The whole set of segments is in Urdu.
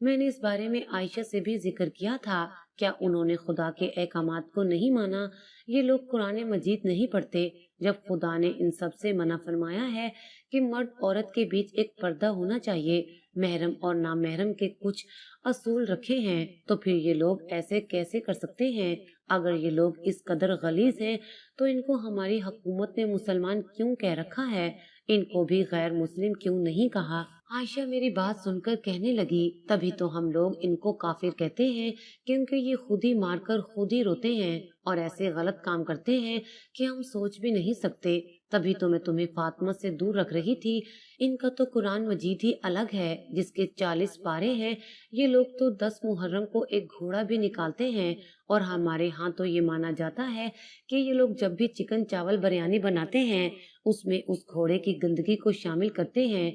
میں نے اس بارے میں عائشہ سے بھی ذکر کیا تھا، کیا انہوں نے خدا کے احکامات کو نہیں مانا؟ یہ لوگ قرآن مجید نہیں پڑھتے، جب خدا نے ان سب سے منع فرمایا ہے کہ مرد عورت کے بیچ ایک پردہ ہونا چاہیے، محرم اور نامحرم کے کچھ اصول رکھے ہیں، تو پھر یہ لوگ ایسے کیسے کر سکتے ہیں؟ اگر یہ لوگ اس قدر غلیظ ہیں تو ان کو ہماری حکومت نے مسلمان کیوں کہہ رکھا ہے؟ ان کو بھی غیر مسلم کیوں نہیں کہا؟ عائشہ میری بات سن کر کہنے لگی، تبھی تو ہم لوگ ان کو کافر کہتے ہیں، کیونکہ یہ خود ہی مار کر خود ہی روتے ہیں اور ایسے غلط کام کرتے ہیں کہ ہم سوچ بھی نہیں سکتے۔ تبھی تو میں تمہیں فاطمہ سے دور رکھ رہی تھی۔ ان کا تو قرآن مجید ہی الگ ہے جس کے 40 پارے ہیں، یہ لوگ تو 10 محرم کو ایک گھوڑا بھی نکالتے ہیں، اور ہمارے ہاں تو یہ مانا جاتا ہے کہ یہ لوگ جب بھی چکن چاول بریانی بناتے ہیں اس میں اس گھوڑے کی گندگی کو شامل کرتے ہیں۔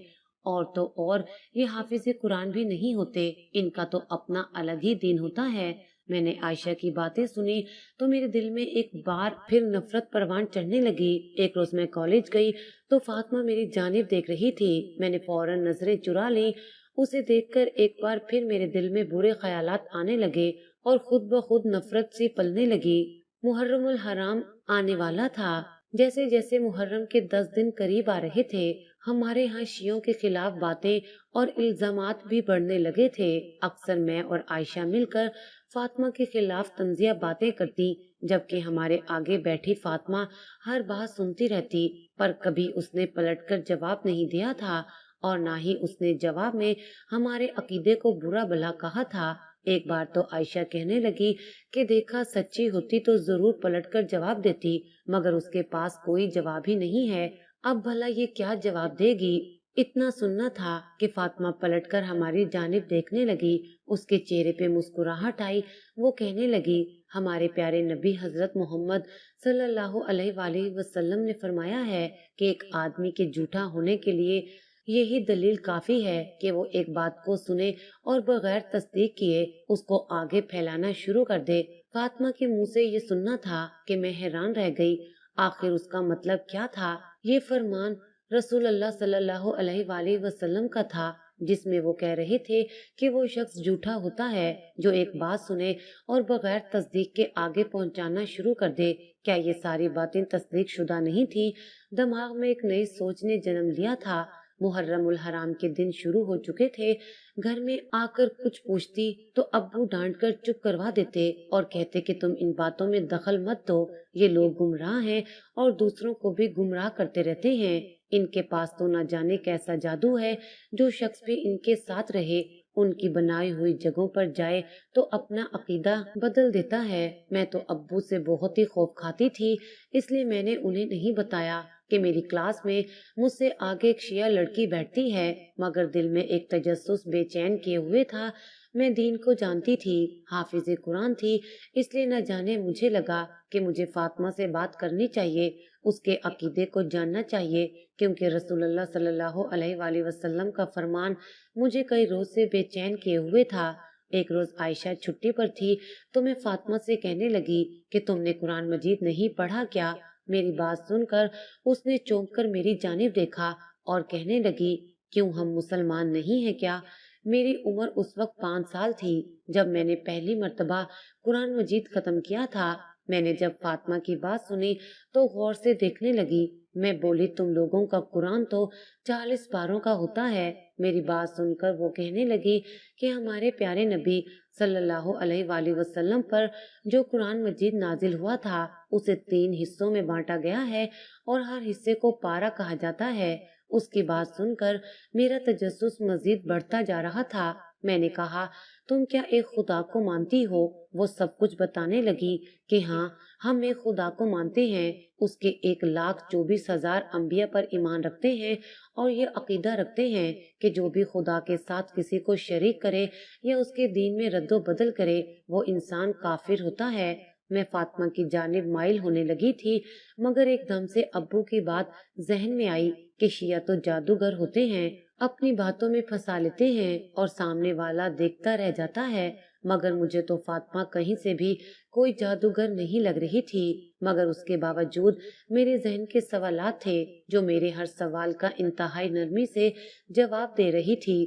اور تو اور یہ حافظ قرآن بھی نہیں ہوتے، ان کا تو اپنا الگ ہی دین ہوتا ہے۔ میں نے عائشہ کی باتیں سنی تو میرے دل میں ایک بار پھر نفرت پروان چڑھنے لگی۔ ایک روز میں کالج گئی تو فاطمہ میری جانب دیکھ رہی تھی، میں نے فوراً نظریں چرا لی۔ اسے دیکھ کر ایک بار پھر میرے دل میں برے خیالات آنے لگے اور خود بخود نفرت سی پلنے لگی۔ محرم الحرام آنے والا تھا، جیسے جیسے محرم کے 10 دن قریب آ رہے تھے، ہمارے ہاں شیعوں کے خلاف باتیں اور الزامات بھی بڑھنے لگے تھے۔ اکثر میں اور عائشہ مل کر فاطمہ کے خلاف طنزیہ باتیں کرتی، جبکہ ہمارے آگے بیٹھی فاطمہ ہر بات سنتی رہتی، پر کبھی اس نے پلٹ کر جواب نہیں دیا تھا، اور نہ ہی اس نے جواب میں ہمارے عقیدے کو برا بھلا کہا تھا۔ ایک بار تو عائشہ کہنے لگی کہ دیکھا سچی ہوتی تو ضرور پلٹ کر جواب دیتی، مگر اس کے پاس کوئی جواب ہی نہیں ہے، اب بھلا یہ کیا جواب دے گی؟ اتنا سننا تھا کہ فاطمہ پلٹ کر ہماری جانب دیکھنے لگی، اس کے چہرے پہ مسکراہٹ آئی، وہ کہنے لگی، ہمارے پیارے نبی حضرت محمد صلی اللہ علیہ وآلہ وسلم نے فرمایا ہے کہ ایک آدمی کے جھوٹا ہونے کے لیے یہی دلیل کافی ہے کہ وہ ایک بات کو سنے اور بغیر تصدیق کیے اس کو آگے پھیلانا شروع کر دے۔ فاطمہ کے منہ سے یہ سننا تھا کہ میں حیران رہ گئی، آخر اس کا مطلب کیا تھا؟ یہ فرمان رسول اللہ صلی اللہ علیہ وآلہ وسلم کا تھا، جس میں وہ کہہ رہے تھے کہ وہ شخص جھوٹا ہوتا ہے جو ایک بات سنے اور بغیر تصدیق کے آگے پہنچانا شروع کر دے۔ کیا یہ ساری باتیں تصدیق شدہ نہیں تھی؟ دماغ میں ایک نئی سوچ نے جنم لیا تھا۔ محرم الحرام کے دن شروع ہو چکے تھے، گھر میں آ کر کچھ پوچھتی تو ابو ڈانٹ کر چپ کروا دیتے اور کہتے کہ تم ان باتوں میں دخل مت دو، یہ لوگ گمراہ ہیں اور دوسروں کو بھی گمراہ کرتے رہتے ہیں، ان کے پاس تو نہ جانے کیسا جادو ہے، جو شخص بھی ان کے ساتھ رہے، ان کی بنائی ہوئی جگہوں پر جائے تو اپنا عقیدہ بدل دیتا ہے۔ میں تو ابو سے بہت ہی خوف کھاتی تھی، اس لیے میں نے انہیں نہیں بتایا کہ میری کلاس میں مجھ سے آگے ایک شیعہ لڑکی بیٹھتی ہے، مگر دل میں ایک تجسس بے چین کیے ہوئے تھا۔ میں دین کو جانتی تھی، حافظ قرآن تھی، اس لیے نہ جانے مجھے لگا کہ مجھے فاطمہ سے بات کرنی چاہیے، اس کے عقیدے کو جاننا چاہیے، کیونکہ رسول اللہ صلی اللہ علیہ وآلہ وسلم کا فرمان مجھے کئی روز سے بے چین کیے ہوئے تھا۔ ایک روز عائشہ چھٹی پر تھی تو میں فاطمہ سے کہنے لگی کہ تم نے قرآن مجید نہیں پڑھا کیا؟ میری بات سن کر اس نے چونک کر میری جانب دیکھا اور کہنے لگی، کیوں ہم مسلمان نہیں ہیں کیا؟ میری عمر اس وقت 5 سال تھی جب میں نے پہلی مرتبہ قرآن مجید ختم کیا تھا۔ میں نے جب فاطمہ کی بات سنی تو غور سے دیکھنے لگی، میں بولی، تم لوگوں کا قرآن تو 40 پاروں کا ہوتا ہے۔ میری بات سن کر وہ کہنے لگی کہ ہمارے پیارے نبی صلی اللہ علیہ وآلہ وسلم پر جو قرآن مجید نازل ہوا تھا اسے 3 حصوں میں بانٹا گیا ہے اور ہر حصے کو پارہ کہا جاتا ہے۔ اس کی بات سن کر میرا تجسس مزید بڑھتا جا رہا تھا۔ میں نے کہا، تم کیا ایک خدا کو مانتی ہو؟ وہ سب کچھ بتانے لگی کہ ہاں، ہم ایک خدا کو مانتے ہیں، اس کے 1,24,000 انبیاء پر ایمان رکھتے ہیں اور یہ عقیدہ رکھتے ہیں کہ جو بھی خدا کے ساتھ کسی کو شریک کرے یا اس کے دین میں رد و بدل کرے وہ انسان کافر ہوتا ہے۔ میں فاطمہ کی جانب مائل ہونے لگی تھی، مگر ایک دم سے ابو کی بات ذہن میں آئی کہ شیعہ تو جادوگر ہوتے ہیں، اپنی باتوں میں پھنسا لیتے ہیں اور سامنے والا دیکھتا رہ جاتا ہے، مگر مجھے تو فاطمہ کہیں سے بھی کوئی جادوگر نہیں لگ رہی تھی، مگر اس کے باوجود میرے ذہن کے سوالات تھے جو میرے ہر سوال کا انتہائی نرمی سے جواب دے رہی تھی۔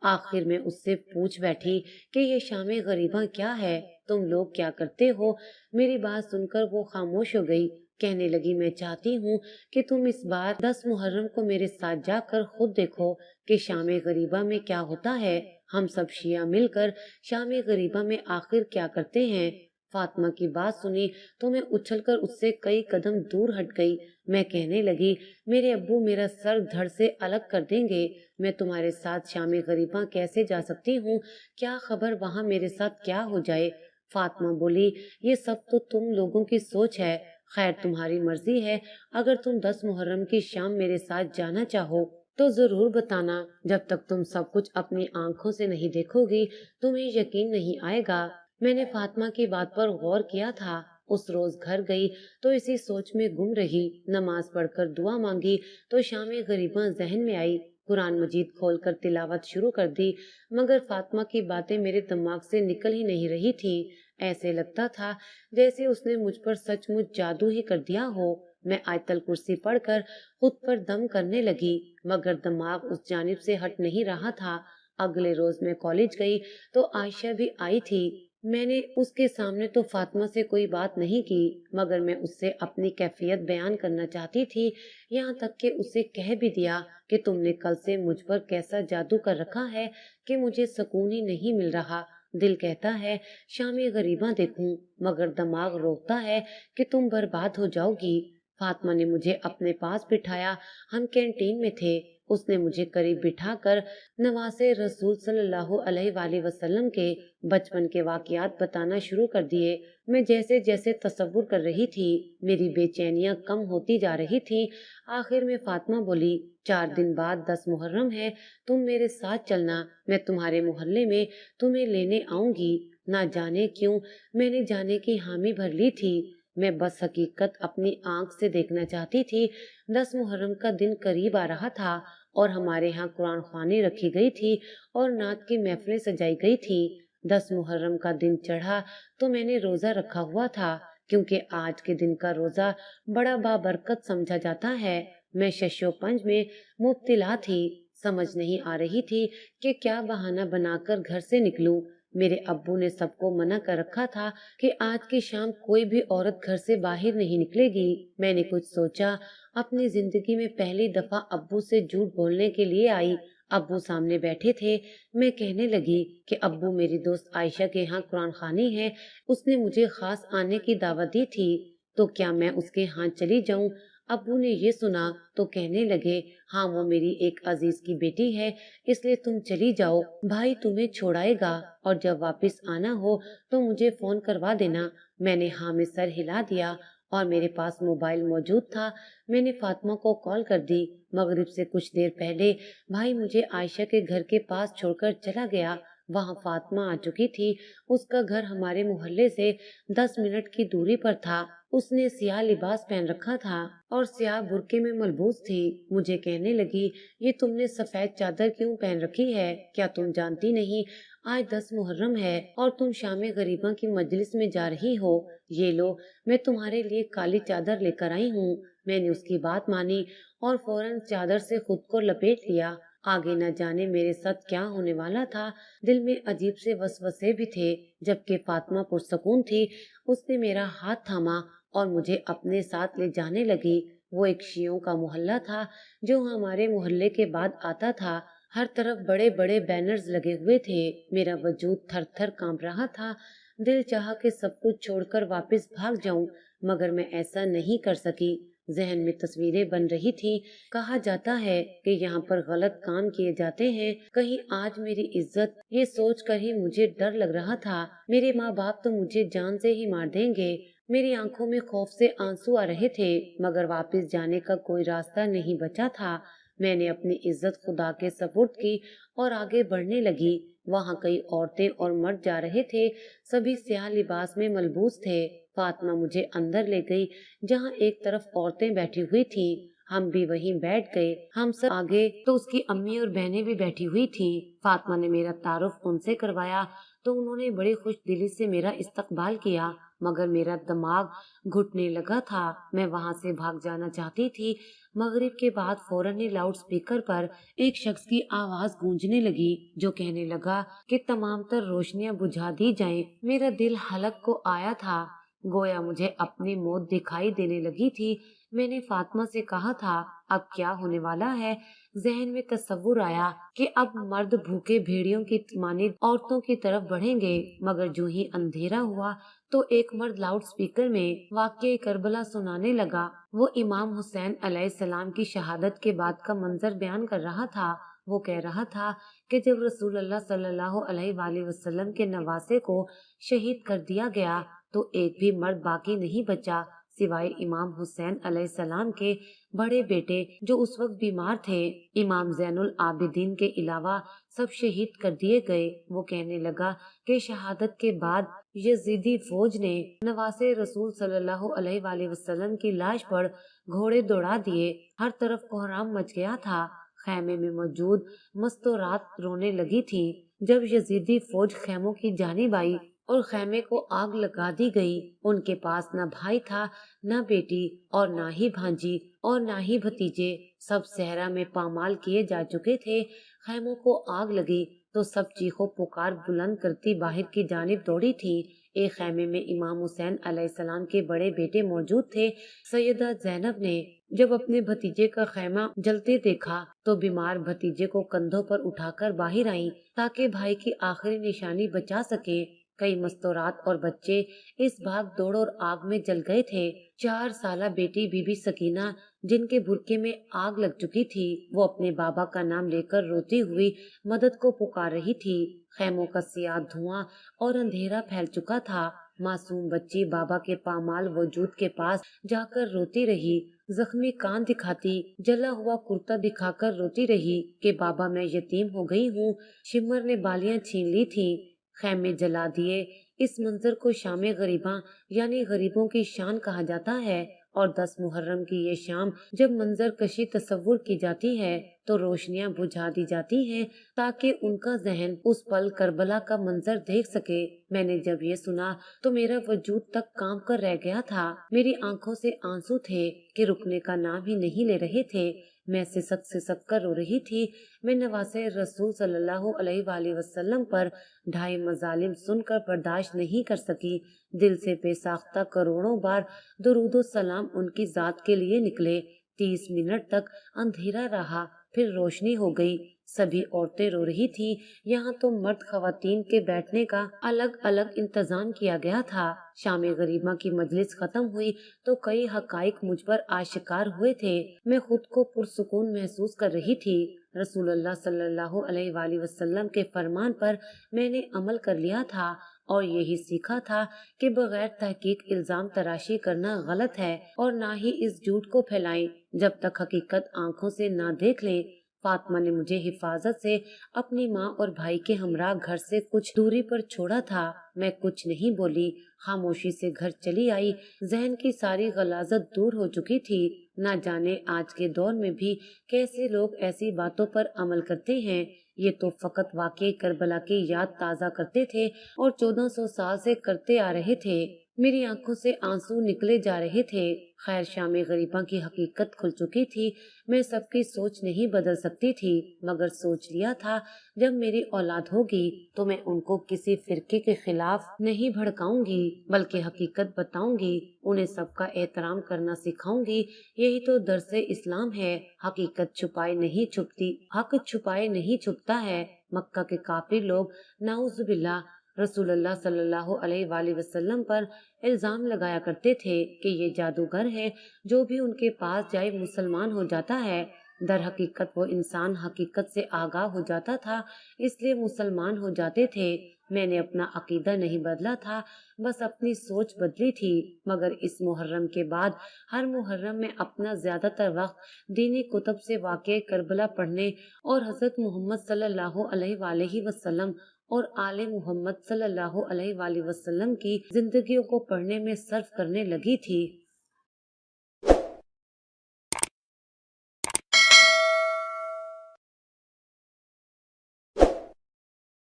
آخر میں اس سے پوچھ بیٹھی کہ یہ شام غریباں کیا ہے، تم لوگ کیا کرتے ہو؟ میری بات سن کر وہ خاموش ہو گئی۔ کہنے لگی میں چاہتی ہوں کہ تم اس بار 10 محرم کو میرے ساتھ جا کر خود دیکھو کہ شام غریبہ میں کیا ہوتا ہے۔ ہم سب شیعہ مل کر شام غریبہ میں آخر کیا کرتے ہیں۔ فاطمہ کی بات سنی تو میں اچھل کر اس سے کئی قدم دور ہٹ گئی۔ میں کہنے لگی میرے ابو میرا سر دھڑ سے الگ کر دیں گے، میں تمہارے ساتھ شام غریبہ کیسے جا سکتی ہوں؟ کیا خبر وہاں میرے ساتھ کیا ہو جائے؟ فاطمہ بولی یہ سب تو تم لوگوں کی سوچ ہے، خیر تمہاری مرضی ہے، اگر تم 10 محرم کی شام میرے ساتھ جانا چاہو تو ضرور بتانا، جب تک تم سب کچھ اپنی آنکھوں سے نہیں دیکھو گی تمہیں یقین نہیں آئے گا۔ میں نے فاطمہ کی بات پر غور کیا تھا، اس روز گھر گئی تو اسی سوچ میں گم رہی، نماز پڑھ کر دعا مانگی تو شام غریباں ذہن میں آئی، قرآن مجید کھول کر تلاوت شروع کر دی، مگر فاطمہ کی باتیں میرے دماغ سے نکل ہی نہیں رہی تھی۔ ایسے لگتا تھا جیسے اس نے مجھ پر سچ مچ جادو ہی کر دیا ہو۔ میں آیت الکرسی پڑھ کر خود پر دم کرنے لگی، مگر دماغ اس جانب سے ہٹ نہیں رہا تھا۔ اگلے روز میں کالج گئی تو عائشہ بھی آئی تھی۔ میں نے اس کے سامنے تو فاطمہ سے کوئی بات نہیں کی، مگر میں اس سے اپنی کیفیت بیان کرنا چاہتی تھی، یہاں تک کہ اسے کہہ بھی دیا کہ تم نے کل سے مجھ پر کیسا جادو کر رکھا ہے کہ مجھے سکون ہی نہیں مل رہا۔ دل کہتا ہے شام غریباں دیکھوں، مگر دماغ روکتا ہے کہ تم برباد ہو جاؤ گی۔ فاطمہ نے مجھے اپنے پاس بٹھایا، ہم کینٹین میں تھے، اس نے مجھے قریب بٹھا کر نواسے رسول صلی اللہ علیہ وآلہ وسلم کے بچپن کے واقعات بتانا شروع کر دیے۔ میں جیسے جیسے تصور کر رہی تھی میری بے چینیاں کم ہوتی جا رہی تھی۔ آخر میں فاطمہ بولی 4 دن بعد 10 محرم ہے، تم میرے ساتھ چلنا، میں تمہارے محلے میں تمہیں لینے آؤں گی۔ نہ جانے کیوں میں نے جانے کی حامی بھر لی تھی، میں بس حقیقت اپنی آنکھ سے دیکھنا چاہتی تھی۔ 10 محرم کا دن قریب آ رہا تھا اور ہمارے ہاں قرآن خوانی رکھی گئی تھی اور نعت کی محفلیں سجائی گئی تھی۔ 10 محرم کا دن چڑھا تو میں نے روزہ رکھا ہوا تھا، کیونکہ آج کے دن کا روزہ بڑا بابرکت سمجھا جاتا ہے۔ میں شش و پنج میں مبتلا تھی، سمجھ نہیں آ رہی تھی کہ کیا بہانہ بنا کر گھر سے نکلوں۔ میرے ابو نے سب کو منع کر رکھا تھا کہ آج کی شام کوئی بھی عورت گھر سے باہر نہیں نکلے گی۔ میں نے کچھ سوچا، اپنی زندگی میں پہلی دفعہ ابو سے جھوٹ بولنے کے لیے آئی۔ ابو سامنے بیٹھے تھے، میں کہنے لگی کہ ابو میری دوست عائشہ کے ہاں قرآن خوانی ہے، اس نے مجھے خاص آنے کی دعوت دی تھی، تو کیا میں اس کے ہاں چلی جاؤں؟ ابو نے یہ سنا تو کہنے لگے ہاں وہ میری ایک عزیز کی بیٹی ہے، اس لیے تم چلی جاؤ، بھائی تمہیں چھوڑائے گا اور جب واپس آنا ہو تو مجھے فون کروا دینا۔ میں نے ہاں میں سر ہلا دیا اور میرے پاس موبائل موجود تھا، میں نے فاطمہ کو کال کر دی۔ مغرب سے کچھ دیر پہلے بھائی مجھے عائشہ کے گھر کے پاس چھوڑ کر چلا گیا، وہاں فاطمہ آ چکی تھی، اس کا گھر ہمارے محلے سے 10 منٹ کی دوری پر تھا۔ اس نے سیاہ لباس پہن رکھا تھا اور سیاہ برقعے میں ملبوس تھی۔ مجھے کہنے لگی یہ تم نے سفید چادر کیوں پہن رکھی ہے؟ کیا تم جانتی نہیں آج 10 محرم ہے اور تم شام غریباں کی مجلس میں جا رہی ہو؟ یہ لو میں تمہارے لیے کالی چادر لے کر آئی ہوں۔ میں نے اس کی بات مانی اور فوراً چادر سے خود کو لپیٹ لیا۔ آگے نہ جانے میرے ساتھ کیا ہونے والا تھا، دل میں عجیب سے وسوسے بھی تھے، جبکہ فاطمہ پرسکون تھی۔ اس نے میرا ہاتھ تھاما اور مجھے اپنے ساتھ لے جانے لگی۔ وہ ایک شیعوں کا محلہ تھا جو ہمارے محلے کے بعد آتا تھا، ہر طرف بڑے بڑے بینرز لگے ہوئے تھے۔ میرا وجود تھر تھر کانپ رہا تھا، دل چاہا کہ سب کچھ چھوڑ کر واپس بھاگ جاؤں، مگر میں ایسا نہیں کر سکی۔ ذہن میں تصویریں بن رہی تھی، کہا جاتا ہے کہ یہاں پر غلط کام کیے جاتے ہیں، کہیں آج میری عزت، یہ سوچ کر ہی مجھے ڈر لگ رہا تھا، میرے ماں باپ تو مجھے جان سے ہی مار دیں گے۔ میری آنکھوں میں خوف سے آنسو آ رہے تھے، مگر واپس جانے کا کوئی راستہ نہیں بچا تھا۔ میں نے اپنی عزت خدا کے سپرد کی اور آگے بڑھنے لگی۔ وہاں کئی عورتیں اور مرد جا رہے تھے، سبھی سیاہ لباس میں ملبوس تھے۔ فاطمہ مجھے اندر لے گئی جہاں ایک طرف عورتیں بیٹھی ہوئی تھیں، ہم بھی وہیں بیٹھ گئے۔ ہم سب آگے تو اس کی امی اور بہنیں بھی بیٹھی ہوئی تھی۔ فاطمہ نے میرا تعارف ان سے کروایا تو انہوں نے بڑی خوش دلی سے میرا استقبال کیا، مگر میرا دماغ گھٹنے لگا تھا۔ میں وہاں سے بھاگ جانا چاہتی تھی۔ مغرب کے بعد فوراً ہی لاؤڈ سپیکر پر ایک شخص کی آواز گونجنے لگی جو کہنے لگا کہ تمام تر روشنیاں بجھا دی جائیں۔ میرا دل حلق کو آیا تھا، گویا مجھے اپنی موت دکھائی دینے لگی تھی۔ میں نے فاطمہ سے کہا تھا اب کیا ہونے والا ہے؟ ذہن میں تصور آیا کہ اب مرد بھوکے بھیڑیوں کی مانند عورتوں کی طرف بڑھیں گے، مگر جو ہی اندھیرا ہوا تو ایک مرد لاؤڈ سپیکر میں واقعہ کربلا سنانے لگا۔ وہ امام حسین علیہ السلام کی شہادت کے بعد کا منظر بیان کر رہا تھا۔ وہ کہہ رہا تھا کہ جب رسول اللہ صلی اللہ علیہ وآلہ وسلم کے نواسے کو شہید کر دیا گیا تو ایک بھی مرد باقی نہیں بچا سوائے امام حسین علیہ السلام کے بڑے بیٹے جو اس وقت بیمار تھے۔ امام زین العابدین کے علاوہ سب شہید کر دیے گئے۔ وہ کہنے لگا کہ شہادت کے بعد یزیدی فوج نے نواسے رسول صلی اللہ علیہ وآلہ وسلم کی لاش پر گھوڑے دوڑا دیے۔ ہر طرف کوہرام مچ گیا تھا۔ خیمے میں موجود مستورات رونے لگی تھی۔ جب یزیدی فوج خیموں کی جانب آئی اور خیمے کو آگ لگا دی گئی، ان کے پاس نہ بھائی تھا، نہ بیٹی، اور نہ ہی بھانجی، اور نہ ہی بھتیجے۔ سب صحرا میں پامال کیے جا چکے تھے۔ خیموں کو آگ لگی تو سب چیخو پکار بلند کرتی باہر کی جانب دوڑی تھی۔ ایک خیمے میں امام حسین علیہ السلام کے بڑے بیٹے موجود تھے۔ سیدہ زینب نے جب اپنے بھتیجے کا خیمہ جلتے دیکھا تو بیمار بھتیجے کو کندھوں پر اٹھا کر باہر آئیں تاکہ بھائی کی آخری نشانی بچا سکیں۔ کئی مستورات اور بچے اس بھاگ دوڑ اور آگ میں جل گئے تھے۔ 4 سالہ بیٹی بی بی سکینہ جن کے برقعے میں آگ لگ چکی تھی، وہ اپنے بابا کا نام لے کر روتی ہوئی مدد کو پکار رہی تھی۔ خیموں کا سیاہ دھواں اور اندھیرا پھیل چکا تھا۔ معصوم بچی بابا کے پامال وجود کے پاس جا کر روتی رہی، زخمی کان دکھاتی، جلا ہوا کرتا دکھا کر روتی رہی کہ بابا میں یتیم ہو گئی ہوں۔ شمر نے بالیاں چھین لی تھی، خیمے جلا دیے۔ اس منظر کو شام غریباں یعنی غریبوں کی شان کہا جاتا ہے، اور 10 محرم کی یہ شام جب منظر کشی تصور کی جاتی ہے تو روشنیاں بجھا دی جاتی ہیں تاکہ ان کا ذہن اس پل کربلا کا منظر دیکھ سکے۔ میں نے جب یہ سنا تو میرا وجود تک کانپ کر رہ گیا تھا۔ میری آنکھوں سے آنسو تھے کہ رکنے کا نام ہی نہیں لے رہے تھے۔ میں سسک کر رو رہی تھی۔ میں نواسے رسول صلی اللہ علیہ وآلہ وسلم پر ڈھائی مظالم سن کر برداشت نہیں کر سکی۔ دل سے بے ساختہ کروڑوں بار درود و سلام ان کی ذات کے لیے نکلے۔ 30 منٹ تک اندھیرا رہا، پھر روشنی ہو گئی۔ سبھی عورتیں رو رہی تھی۔ یہاں تو مرد خواتین کے بیٹھنے کا الگ الگ انتظام کیا گیا تھا۔ شام غریبہ کی مجلس ختم ہوئی تو کئی حقائق مجھ پر آشکار ہوئے تھے۔ میں خود کو پرسکون محسوس کر رہی تھی۔ رسول اللہ صلی اللہ علیہ وآلہ وسلم کے فرمان پر میں نے عمل کر لیا تھا اور یہی سیکھا تھا کہ بغیر تحقیق الزام تراشی کرنا غلط ہے، اور نہ ہی اس جھوٹ کو پھیلائیں جب تک حقیقت آنکھوں سے نہ دیکھ لیں۔ فاطمہ نے مجھے حفاظت سے اپنی ماں اور بھائی کے ہمراہ گھر سے کچھ دوری پر چھوڑا تھا۔ میں کچھ نہیں بولی، خاموشی سے گھر چلی آئی۔ ذہن کی ساری غلاظت دور ہو چکی تھی۔ نہ جانے آج کے دور میں بھی کیسے لوگ ایسی باتوں پر عمل کرتے ہیں۔ یہ تو فقط واقعہ کربلا کی یاد تازہ کرتے تھے اور 1400 سال سے کرتے آ رہے تھے۔ میری آنکھوں سے آنسو نکلے جا رہے تھے۔ خیر، شام غریباں کی حقیقت کھل چکی تھی۔ میں سب کی سوچ نہیں بدل سکتی تھی، مگر سوچ لیا تھا جب میری اولاد ہوگی تو میں ان کو کسی فرقے کے خلاف نہیں بھڑکاؤں گی، بلکہ حقیقت بتاؤں گی، انہیں سب کا احترام کرنا سکھاؤں گی۔ یہی تو درس اسلام ہے۔ حقیقت چھپائے نہیں چھپتی، حق چھپائے نہیں چھپتا ہے۔ مکہ کے کافر لوگ نعوذ باللہ رسول اللہ صلی اللہ علیہ وآلہ وسلم پر الزام لگایا کرتے تھے کہ یہ جادوگر ہے، جو بھی ان کے پاس جائے مسلمان ہو جاتا ہے۔ در حقیقت وہ انسان حقیقت سے آگاہ ہو جاتا تھا، اس لیے مسلمان ہو جاتے تھے۔ میں نے اپنا عقیدہ نہیں بدلا تھا، بس اپنی سوچ بدلی تھی۔ مگر اس محرم کے بعد ہر محرم میں اپنا زیادہ تر وقت دینی کتب سے واقع کربلا پڑھنے اور حضرت محمد صلی اللہ علیہ وآلہ وسلم اور آل محمد صلی اللہ علیہ وآلہ وسلم کی زندگیوں کو پڑھنے میں صرف کرنے لگی تھی۔